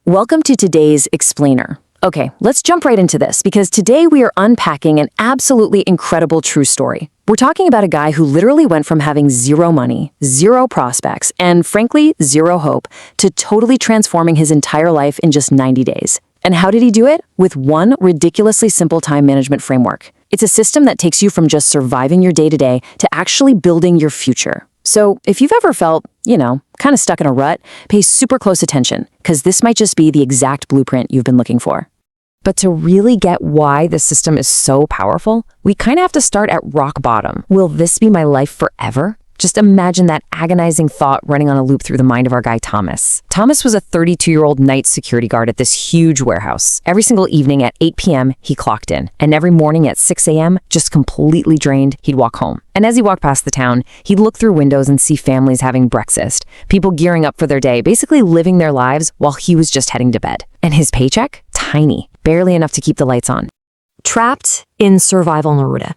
Welcome to today's Explainer. Okay, let's jump right into this because today we are unpacking an absolutely incredible true story. We're talking about a guy who literally went from having zero money, zero prospects, and frankly, zero hope, to totally transforming his entire life in just 90 days. And how did he do it? With one ridiculously simple time management framework. It's a system that takes you from just surviving your day-to-day to actually building your future. So if you've ever felt, kind of stuck in a rut, pay super close attention, because this might just be the exact blueprint you've been looking for. But to really get why the system is so powerful, we kind of have to start at rock bottom. Will this be my life forever? Just imagine that agonizing thought running on a loop through the mind of our guy Thomas. Thomas was a 32-year-old night security guard at this huge warehouse. Every single evening at 8 p.m., he clocked in. And every morning at 6 a.m., just completely drained, he'd walk home. And as he walked past the town, he'd look through windows and see families having breakfast, people gearing up for their day, basically living their lives while he was just heading to bed. And his paycheck? Tiny, barely enough to keep the lights on. Trapped in survival Neruda.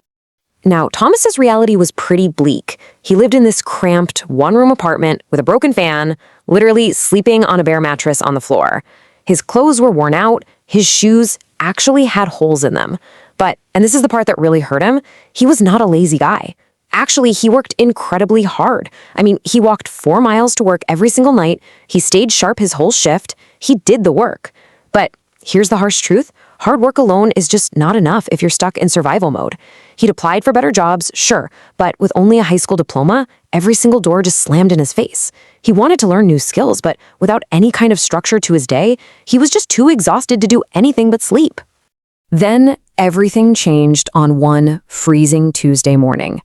Now, Thomas's reality was pretty bleak. He lived in this cramped, one-room apartment with a broken fan, literally sleeping on a bare mattress on the floor. His clothes were worn out, his shoes actually had holes in them. But, and this is the part that really hurt him, he was not a lazy guy. Actually, he worked incredibly hard. I mean, he walked 4 miles to work every single night, he stayed sharp his whole shift, he did the work. But here's the harsh truth. Hard work alone is just not enough if you're stuck in survival mode. He'd applied for better jobs, sure, but with only a high school diploma, every single door just slammed in his face. He wanted to learn new skills, but without any kind of structure to his day, he was just too exhausted to do anything but sleep. Then everything changed on one freezing Tuesday morning.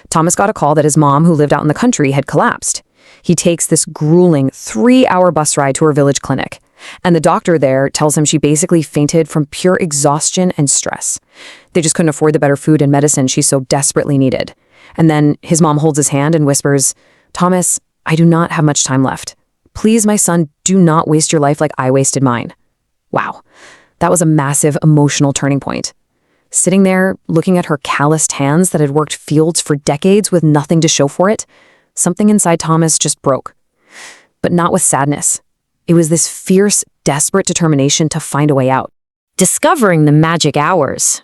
Thomas got a call that his mom, who lived out in the country, had collapsed. He takes this grueling 3-hour bus ride to her village clinic. And the doctor there tells him she basically fainted from pure exhaustion and stress. They just couldn't afford the better food and medicine she so desperately needed. And then his mom holds his hand and whispers, "Thomas, I do not have much time left. Please, my son, do not waste your life like I wasted mine." Wow, that was a massive emotional turning point. Sitting there, looking at her calloused hands that had worked fields for decades with nothing to show for it, something inside Thomas just broke. But not with sadness. It was this fierce, desperate determination to find a way out. Discovering the magic hours.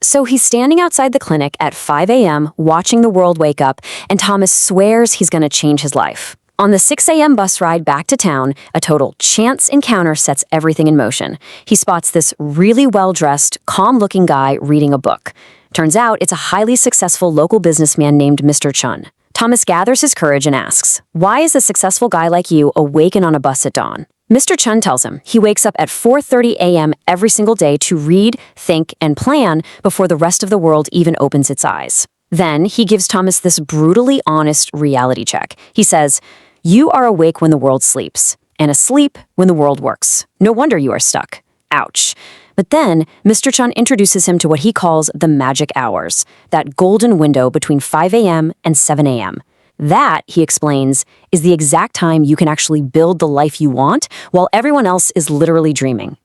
So he's standing outside the clinic at 5 a.m., watching the world wake up, and Thomas swears he's going to change his life. On the 6 a.m. bus ride back to town, a total chance encounter sets everything in motion. He spots this really well-dressed, calm-looking guy reading a book. Turns out it's a highly successful local businessman named Mr. Chun. Thomas gathers his courage and asks, "Why is a successful guy like you awaken on a bus at dawn?" Mr. Chun tells him he wakes up at 4:30 a.m. every single day to read, think, and plan before the rest of the world even opens its eyes. Then he gives Thomas this brutally honest reality check. He says, "You are awake when the world sleeps, and asleep when the world works. No wonder you are stuck." Ouch. But then, Mr. Chun introduces him to what he calls the magic hours, that golden window between 5 a.m. and 7 a.m. That, he explains, is the exact time you can actually build the life you want while everyone else is literally dreaming.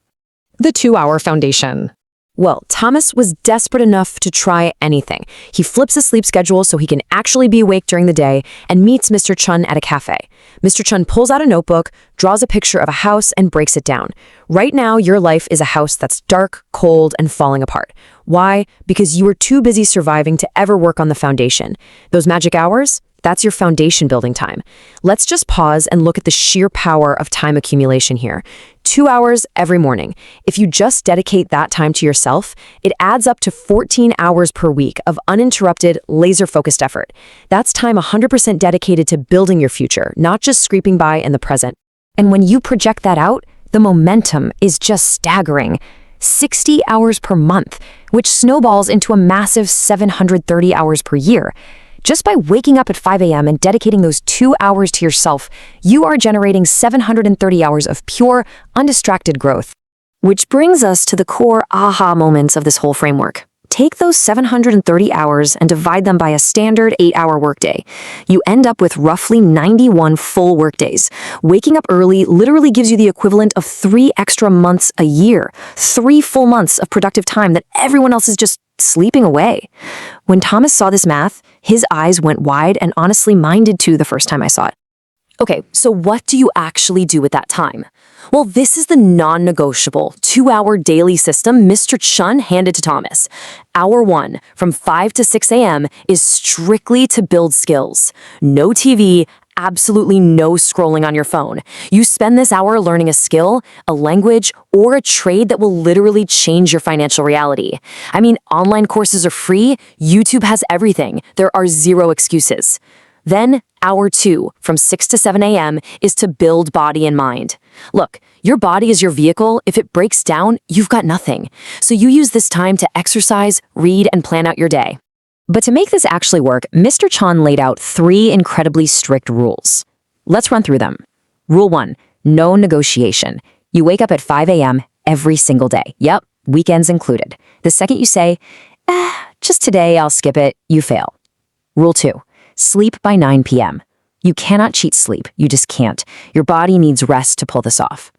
The 2-hour foundation. Well, Thomas was desperate enough to try anything. He flips his sleep schedule so he can actually be awake during the day and meets Mr. Chun at a cafe. Mr. Chun pulls out a notebook, draws a picture of a house, and breaks it down. Right now, your life is a house that's dark, cold, and falling apart. Why? Because you were too busy surviving to ever work on the foundation. Those magic hours? That's your foundation building time. Let's just pause and look at the sheer power of time accumulation here. 2 hours every morning. If you just dedicate that time to yourself, it adds up to 14 hours per week of uninterrupted, laser-focused effort. That's time 100% dedicated to building your future, not just scraping by in the present. And when you project that out, the momentum is just staggering. 60 hours per month, which snowballs into a massive 730 hours per year. Just by waking up at 5 a.m. and dedicating those 2 hours to yourself, you are generating 730 hours of pure, undistracted growth. Which brings us to the core aha moments of this whole framework. Take those 730 hours and divide them by a standard 8-hour workday. You end up with roughly 91 full workdays. Waking up early literally gives you the equivalent of 3 extra months a year. 3 full months of productive time that everyone else is just sleeping away. When Thomas saw this math, his eyes went wide, and honestly mine did too the first time I saw it. Okay, so what do you actually do with that time? Well, this is the non-negotiable 2-hour daily system Mr. Chun handed to Thomas. Hour 1, from 5 to 6 a.m., is strictly to build skills. No TV, absolutely no scrolling on your phone. You spend this hour learning a skill, a language, or a trade that will literally change your financial reality. I mean, online courses are free, YouTube has everything. There are zero excuses. Then, hour 2, from 6 to 7 a.m., is to build body and mind. Look, your body is your vehicle. If it breaks down, you've got nothing. So you use this time to exercise, read, and plan out your day. But to make this actually work, Mr. Chan laid out 3 incredibly strict rules. Let's run through them. Rule 1, no negotiation. You wake up at 5 a.m. every single day. Yep, weekends included. The second you say, just today I'll skip it, you fail. Rule 2, sleep by 9 p.m. You cannot cheat sleep, you just can't. Your body needs rest to pull this off.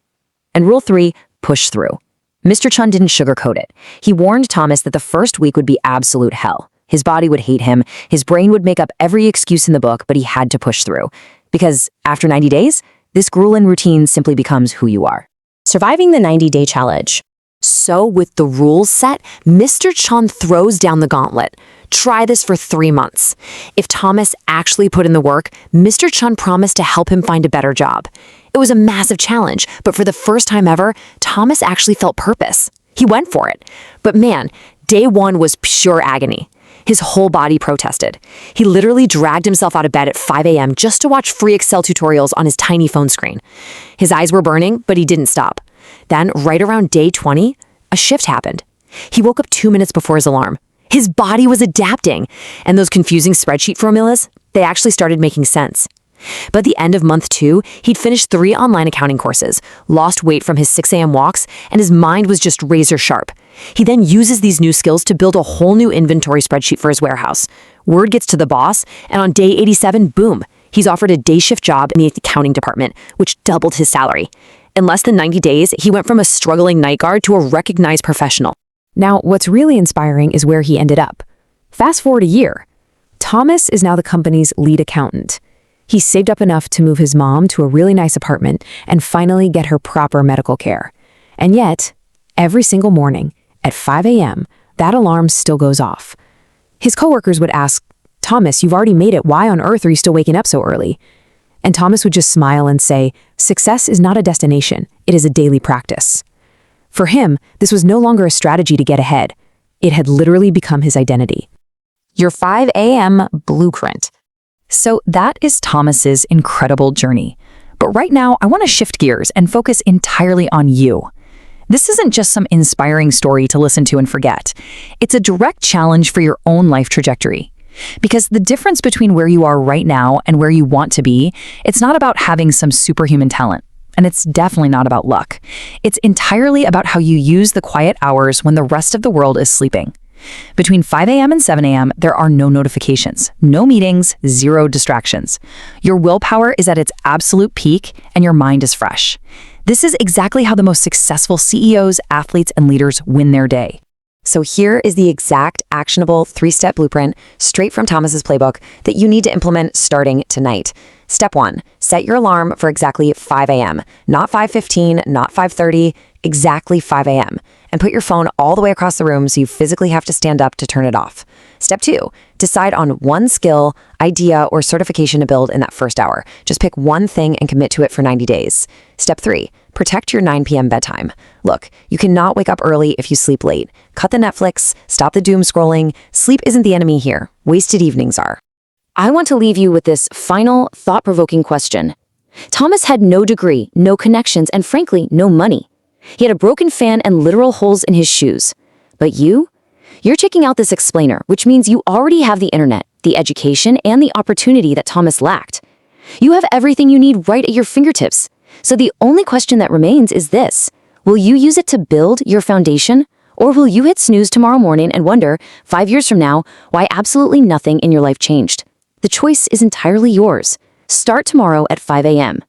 And rule 3, push through. Mr. Chun didn't sugarcoat it. He warned Thomas that the first week would be absolute hell. His body would hate him, his brain would make up every excuse in the book, but he had to push through. Because after 90 days, this grueling routine simply becomes who you are. Surviving the 90-day challenge. So with the rules set, Mr. Chun throws down the gauntlet. Try this for 3 months. If Thomas actually put in the work, Mr. Chun promised to help him find a better job. It was a massive challenge, but for the first time ever, Thomas actually felt purpose. He went for it. But man, day 1 was pure agony. His whole body protested. He literally dragged himself out of bed at 5 a.m. just to watch free Excel tutorials on his tiny phone screen. His eyes were burning, but he didn't stop. Then, right around day 20, a shift happened. He woke up 2 minutes before his alarm. His body was adapting, and those confusing spreadsheet formulas, they actually started making sense. By the end of month 2, he'd finished 3 online accounting courses, lost weight from his 6 a.m. walks, and his mind was just razor sharp. He then uses these new skills to build a whole new inventory spreadsheet for his warehouse. Word gets to the boss, and on day 87, boom, he's offered a day shift job in the accounting department, which doubled his salary. In less than 90 days, he went from a struggling night guard to a recognized professional. Now, what's really inspiring is where he ended up. Fast forward a year. Thomas is now the company's lead accountant. He saved up enough to move his mom to a really nice apartment and finally get her proper medical care. And yet, every single morning at 5 a.m., that alarm still goes off. His coworkers would ask, "Thomas, you've already made it. Why on earth are you still waking up so early?" And Thomas would just smile and say, "Success is not a destination. It is a daily practice." For him, this was no longer a strategy to get ahead. It had literally become his identity. Your 5 a.m. blueprint. So that is Thomas's incredible journey. But right now, I want to shift gears and focus entirely on you. This isn't just some inspiring story to listen to and forget. It's a direct challenge for your own life trajectory. Because the difference between where you are right now and where you want to be, it's not about having some superhuman talent. And it's definitely not about luck. It's entirely about how you use the quiet hours when the rest of the world is sleeping. Between 5 a.m. and 7 a.m., there are no notifications, no meetings, zero distractions. Your willpower is at its absolute peak and your mind is fresh. This is exactly how the most successful CEOs, athletes, and leaders win their day. So here is the exact actionable 3-step blueprint straight from Thomas's playbook that you need to implement starting tonight. Step 1, set your alarm for exactly 5 a.m. Not 5:15, not 5:30, exactly 5 a.m. And put your phone all the way across the room so you physically have to stand up to turn it off. Step 2, decide on one skill, idea, or certification to build in that first hour. Just pick one thing and commit to it for 90 days. Step 3, protect your 9 p.m. bedtime. Look, you cannot wake up early if you sleep late. Cut the Netflix, stop the doom scrolling. Sleep isn't the enemy here. Wasted evenings are. I want to leave you with this final, thought-provoking question. Thomas had no degree, no connections, and frankly, no money. He had a broken fan and literal holes in his shoes. But you're checking out this explainer, which means you already have the internet, the education, and the opportunity that Thomas lacked. You have everything you need right at your fingertips. So the only question that remains is this. Will you use it to build your foundation? Or will you hit snooze tomorrow morning and wonder, 5 years from now, why absolutely nothing in your life changed? The choice is entirely yours. Start tomorrow at 5 a.m.